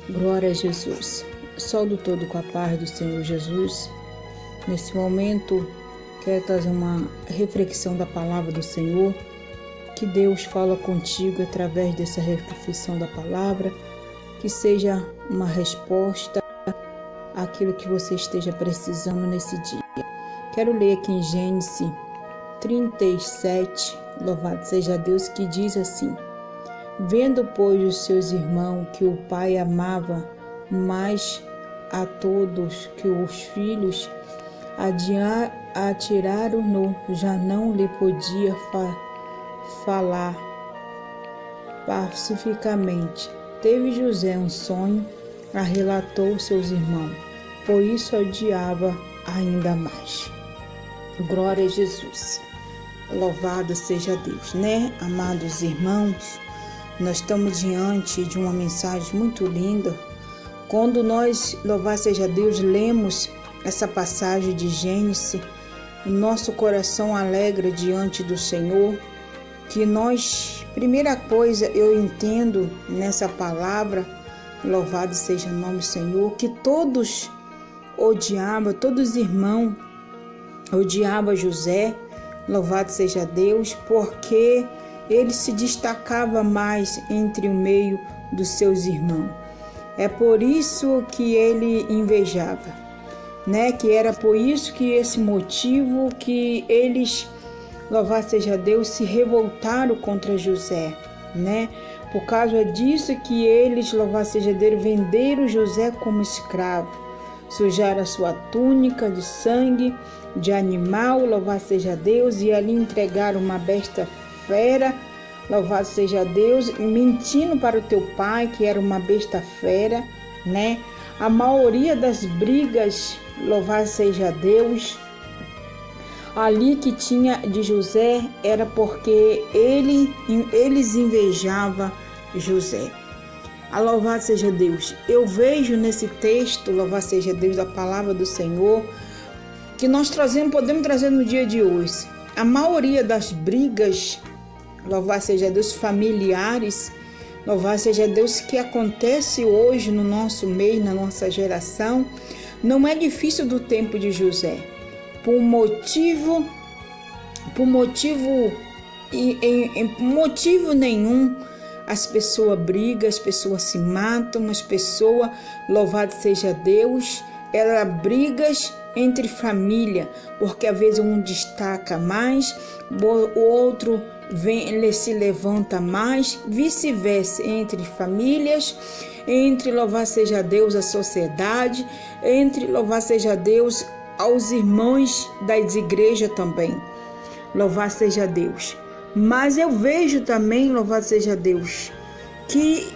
Glória a Jesus. Saúdo todo com a paz do Senhor Jesus. Nesse momento, quero trazer uma reflexão da palavra do Senhor. Que Deus fala contigo através dessa reflexão da palavra. Que seja uma resposta àquilo que você esteja precisando nesse dia. Quero ler aqui em Gênesis 37, louvado seja Deus, que diz assim: vendo, pois, os seus irmãos que o pai amava mais a todos que os filhos, atiraram-no, já não lhe podia falar pacificamente. Teve José um sonho, a relatou seus irmãos, por isso odiava ainda mais. Glória a Jesus. Louvado seja Deus, né, amados irmãos? Nós estamos diante de uma mensagem muito linda. Quando nós, louvado seja Deus, lemos essa passagem de Gênesis, nosso coração alegra diante do Senhor, que nós, primeira coisa, eu entendo nessa palavra, louvado seja o nome do Senhor, que todos odiavam, todos os irmãos odiavam José, louvado seja Deus, porque ele se destacava mais entre o meio dos seus irmãos. É por isso que ele invejava, né? Que era por isso que esse motivo que eles, louvado seja Deus, se revoltaram contra José, né? Por causa disso que eles, louvado seja Deus, venderam José como escravo, sujaram a sua túnica de sangue de animal, louvado seja Deus, e ali entregaram uma besta fera, louvado seja Deus, mentindo para o teu pai que era uma besta fera, né? A maioria das brigas, louvado seja Deus, ali que tinha de José era porque eles invejavam José. Louvado seja Deus. Eu vejo nesse texto, louvado seja Deus, da palavra do Senhor, que nós podemos trazer no dia de hoje. A maioria das brigas, louvado seja Deus, familiares, louvado seja Deus, que acontece hoje no nosso meio, na nossa geração, não é difícil do tempo de José. Por motivo nenhum, as pessoas brigam, as pessoas se matam, as pessoas, louvado seja Deus, elas brigas entre família, porque às vezes um destaca mais, o outro ele se levanta mais, vice-versa, entre famílias, entre, louvado seja Deus, a sociedade, entre, louvado seja Deus, aos irmãos das igrejas também, louvado seja Deus. Mas eu vejo também, louvado seja Deus, que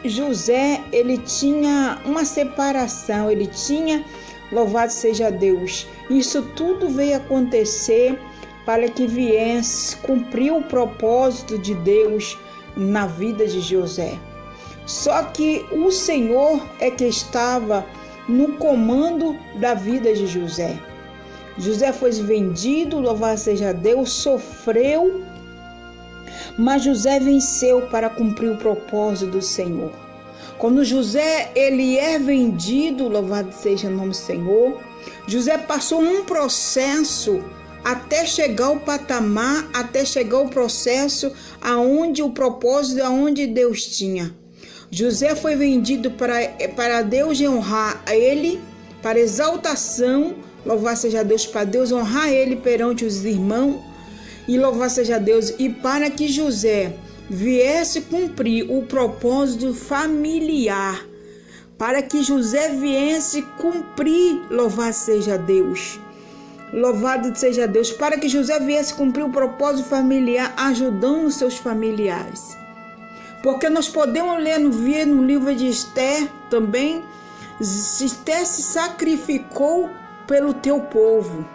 José, ele tinha uma separação, ele tinha, louvado seja Deus, isso tudo veio acontecer para que viesse cumprir o propósito de Deus na vida de José. Só que o Senhor é que estava no comando da vida de José. José foi vendido, louvado seja Deus, sofreu, mas José venceu para cumprir o propósito do Senhor. Quando José ele é vendido, louvado seja o nome do Senhor, José passou um processo até chegar ao patamar, até chegar ao processo aonde o propósito, aonde Deus tinha. José foi vendido para Deus honrar a ele, para exaltação, louvado seja Deus, para Deus honrar ele perante os irmãos, e louvado seja Deus, e para que José viesse cumprir o propósito familiar, para que José viesse cumprir, louvado seja Deus, para que José viesse cumprir o propósito familiar, ajudando seus familiares. Porque nós podemos ver no livro de Esther também, Esther se sacrificou pelo teu povo,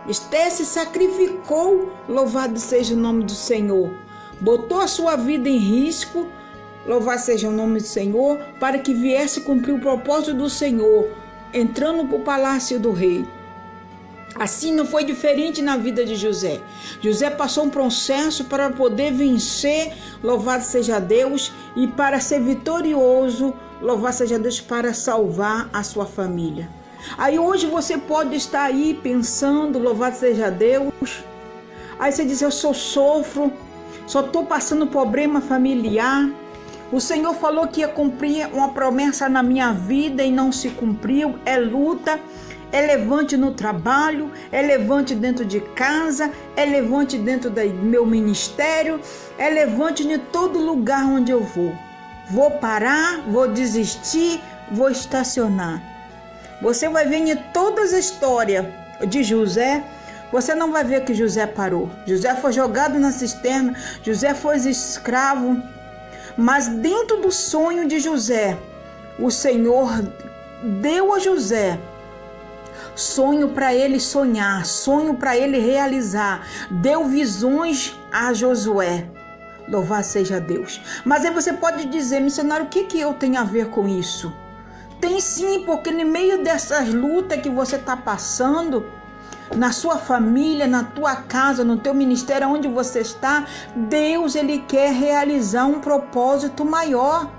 Esther se sacrificou, louvado seja o nome do Senhor, botou a sua vida em risco, louvado seja o nome do Senhor, para que viesse cumprir o propósito do Senhor, entrando para o palácio do rei. Assim não foi diferente na vida de José. José passou um processo para poder vencer, louvado seja Deus, e para ser vitorioso, louvado seja Deus, para salvar a sua família. Aí hoje você pode estar aí pensando, louvado seja Deus. Aí você diz, eu sofro, só estou passando problema familiar. O Senhor falou que ia cumprir uma promessa na minha vida e não se cumpriu. É luta, é levante no trabalho, é levante dentro de casa, é levante dentro do meu ministério, é levante em todo lugar onde eu vou. Vou parar, vou desistir, vou estacionar. Você vai ver em todas as histórias de José, você não vai ver que José parou. José foi jogado na cisterna, José foi escravo. Mas dentro do sonho de José, o Senhor deu a José sonho para ele sonhar, sonho para ele realizar. Deu visões a Josué. Louvado seja Deus. Mas aí você pode dizer, missionário, o que eu tenho a ver com isso? Tem sim, porque no meio dessas lutas que você está passando, na sua família, na tua casa, no teu ministério, onde você está, Deus, Ele quer realizar um propósito maior.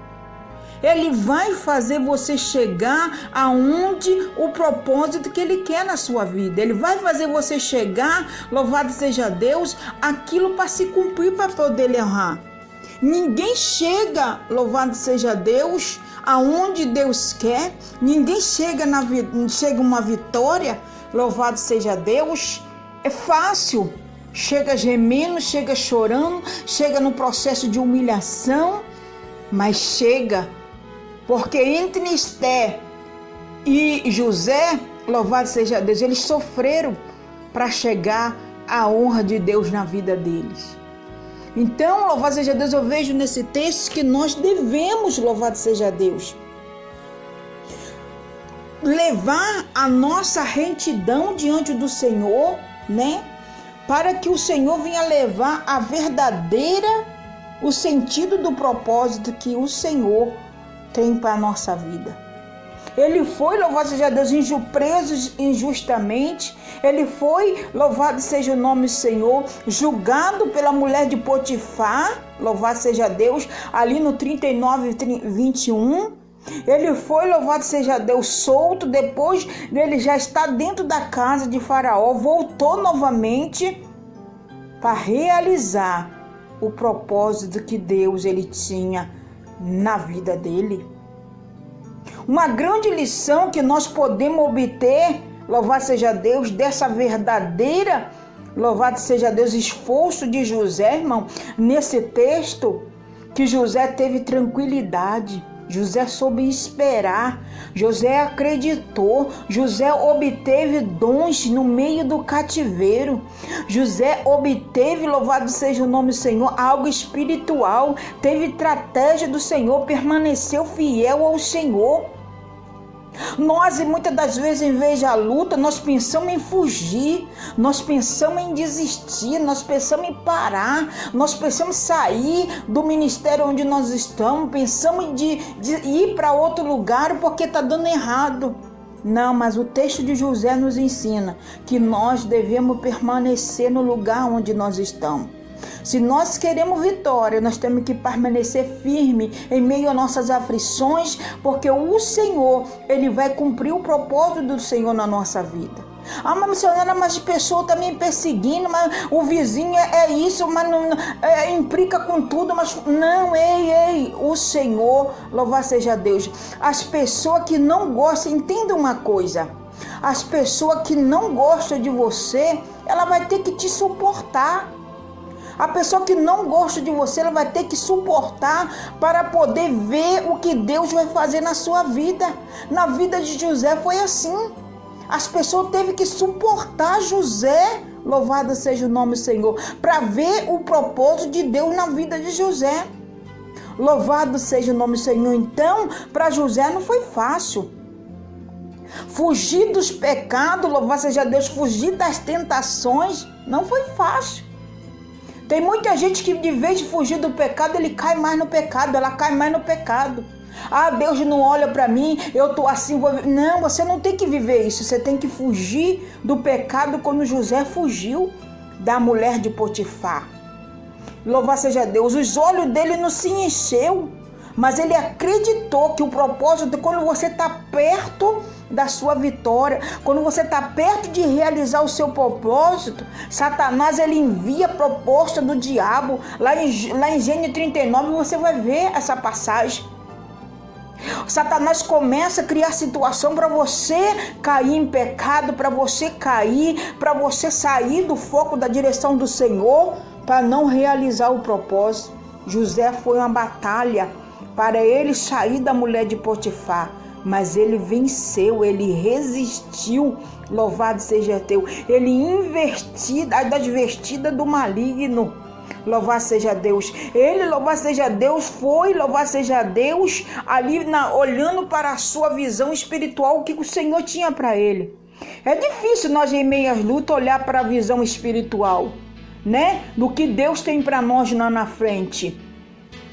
Ele vai fazer você chegar aonde o propósito que Ele quer na sua vida. Ele vai fazer você chegar, louvado seja Deus, aquilo para se cumprir, para poder honrar. Ninguém chega, louvado seja Deus, aonde Deus quer. Ninguém chega uma vitória, louvado seja Deus, é fácil. Chega gemendo, chega chorando, chega no processo de humilhação, mas chega. Porque entre Esther e José, louvado seja Deus, eles sofreram para chegar à honra de Deus na vida deles. Então, louvado seja Deus, eu vejo nesse texto que nós devemos, louvado seja Deus, levar a nossa retidão diante do Senhor, né? Para que o Senhor venha levar a verdadeira, o sentido do propósito que o Senhor tem para a nossa vida. Ele foi, louvado seja Deus, preso injustamente. Ele foi, louvado seja o nome do Senhor, julgado pela mulher de Potifar, louvado seja Deus, ali no 39, 21. Ele foi, louvado seja Deus, solto, depois dele já estar dentro da casa de Faraó, voltou novamente para realizar o propósito que Deus ele tinha na vida dele. Uma grande lição que nós podemos obter, louvado seja Deus, dessa verdadeira, louvado seja Deus, esforço de José, irmão, nesse texto, que José teve tranquilidade. José soube esperar, José acreditou, José obteve dons no meio do cativeiro, José obteve, louvado seja o nome do Senhor, algo espiritual, teve estratégia do Senhor, permaneceu fiel ao Senhor. Nós, muitas das vezes, em vez da luta, nós pensamos em fugir, nós pensamos em desistir, nós pensamos em parar, nós pensamos em sair do ministério onde nós estamos, pensamos de ir para outro lugar porque está dando errado. Não, mas o texto de José nos ensina que nós devemos permanecer no lugar onde nós estamos. Se nós queremos vitória, nós temos que permanecer firme em meio às nossas aflições, porque o Senhor, Ele vai cumprir o propósito do Senhor na nossa vida. Ah, mas missionária, mas a pessoa está me perseguindo, mas o vizinho é isso, mas não, implica com tudo, mas não, ei, o Senhor, louvado seja Deus. As pessoas que não gostam, entenda uma coisa, as pessoas que não gostam de você, ela vai ter que te suportar. A pessoa que não gosta de você, ela vai ter que suportar para poder ver o que Deus vai fazer na sua vida. Na vida de José foi assim. As pessoas teve que suportar José, louvado seja o nome do Senhor, para ver o propósito de Deus na vida de José. Louvado seja o nome do Senhor. Então, para José não foi fácil. Fugir dos pecados, louvado seja Deus, fugir das tentações, não foi fácil. Tem muita gente que, de vez de fugir do pecado, ele cai mais no pecado, ela cai mais no pecado. Ah, Deus não olha para mim, eu tô assim, não, você não tem que viver isso, você tem que fugir do pecado como José fugiu da mulher de Potifar. Louvado seja Deus, os olhos dele não se encheu, mas ele acreditou que o propósito, quando você está perto da sua vitória, quando você está perto de realizar o seu propósito, Satanás ele envia a proposta do diabo. Lá em Gênesis 39 você vai ver essa passagem. Satanás começa a criar situação para você cair em pecado, para você cair, para você sair do foco da direção do Senhor, para não realizar o propósito. José foi uma batalha para ele sair da mulher de Potifar, mas ele venceu, ele resistiu. Louvado seja Deus. Ele investiu das vestidas do maligno. Louvado seja Deus. Ele, louvado seja Deus, foi, louvado seja Deus, ali olhando para a sua visão espiritual, o que o Senhor tinha para ele. É difícil nós, em meio às lutas, olhar para a visão espiritual, né? Do que Deus tem para nós lá na frente.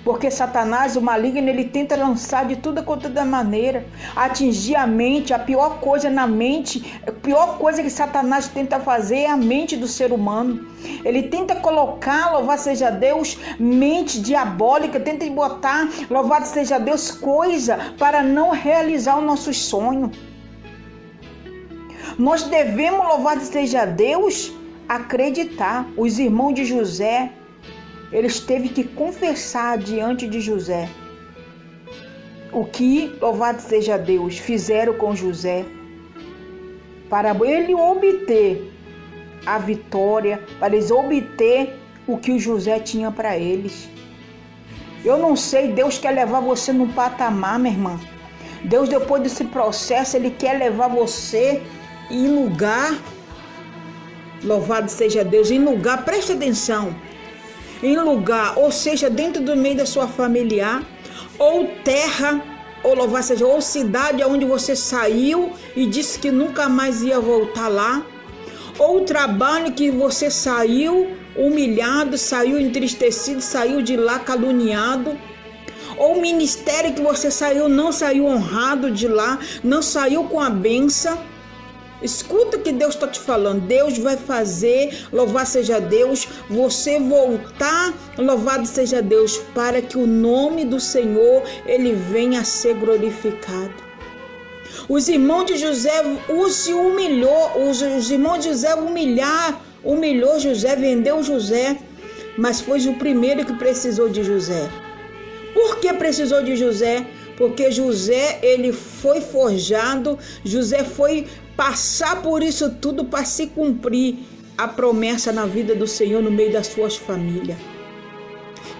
Porque Satanás, o maligno, ele tenta lançar de toda maneira, atingir a mente. A pior coisa na mente, a pior coisa que Satanás tenta fazer é a mente do ser humano. Ele tenta colocar, louvado seja Deus, mente diabólica, tenta botar, louvado seja Deus, coisa para não realizar o nosso sonho. Nós devemos, louvado seja Deus, acreditar. Os irmãos de José, eles teve que confessar diante de José o que, louvado seja Deus, fizeram com José, para ele obter a vitória, para eles obter o que o José tinha para eles. Eu não sei, Deus quer levar você num patamar, minha irmã. Deus, depois desse processo, ele quer levar você em lugar, louvado seja Deus, em lugar, preste atenção, em lugar, ou seja, dentro do meio da sua familiar, ou terra, ou louvado seja, ou cidade onde você saiu e disse que nunca mais ia voltar lá, ou trabalho que você saiu humilhado, saiu entristecido, saiu de lá caluniado, ou ministério que você saiu, não saiu honrado de lá, não saiu com a bênção. Escuta o que Deus está te falando. Deus vai fazer, louvado seja Deus, você voltar, louvado seja Deus, para que o nome do Senhor ele venha a ser glorificado. Os irmãos de José se humilhou, os irmãos de José humilhou José, vendeu José, mas foi o primeiro que precisou de José. Por que precisou de José? Porque José ele foi forjado, José foi passar por isso tudo para se cumprir a promessa na vida do Senhor no meio das suas famílias.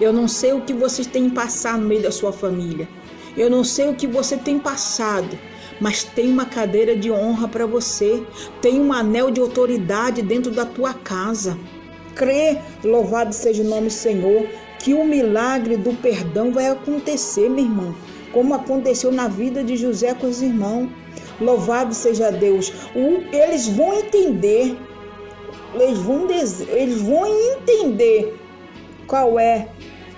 Eu não sei o que vocês têm passado no meio da sua família. Eu não sei o que você tem passado, mas tem uma cadeira de honra para você. Tem um anel de autoridade dentro da tua casa. Crê, louvado seja o nome do Senhor, que o milagre do perdão vai acontecer, meu irmão, como aconteceu na vida de José com os irmãos. Louvado seja Deus. Eles vão entender, eles vão entender qual é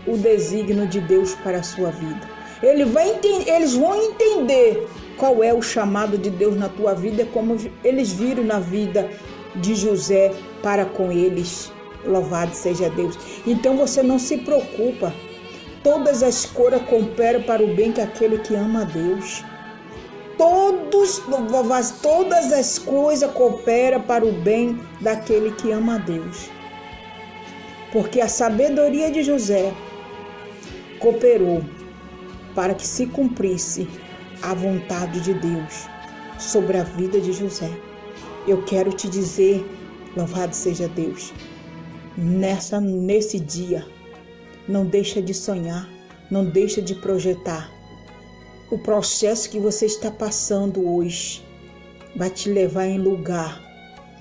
o desígnio de Deus para a sua vida. Eles vão entender qual é o chamado de Deus na tua vida, como eles viram na vida de José para com eles. Louvado seja Deus. Então você não se preocupa. Todas as coisas cooperam para o bem daquele que ama a Deus. Todas as coisas cooperam para o bem daquele que ama a Deus. Porque a sabedoria de José cooperou para que se cumprisse a vontade de Deus sobre a vida de José. Eu quero te dizer, louvado seja Deus, nesse dia, não deixa de sonhar, não deixa de projetar. O processo que você está passando hoje vai te levar em lugar,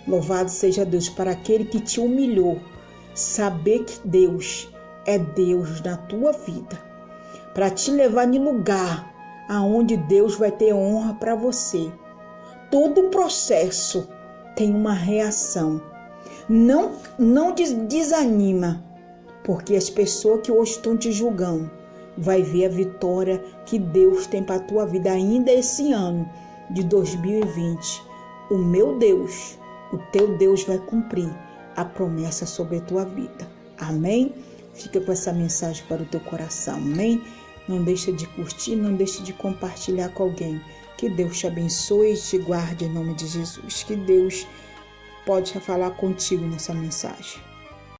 louvado seja Deus, para aquele que te humilhou, saber que Deus é Deus na tua vida, para te levar em lugar aonde Deus vai ter honra para você. Todo processo tem uma reação. Não desanima, porque as pessoas que hoje estão te julgando vai ver a vitória que Deus tem para a tua vida ainda esse ano de 2020. O meu Deus, o teu Deus vai cumprir a promessa sobre a tua vida. Amém? Fica com essa mensagem para o teu coração. Amém? Não deixa de curtir, não deixe de compartilhar com alguém. Que Deus te abençoe e te guarde em nome de Jesus. Que Deus pode falar contigo nessa mensagem.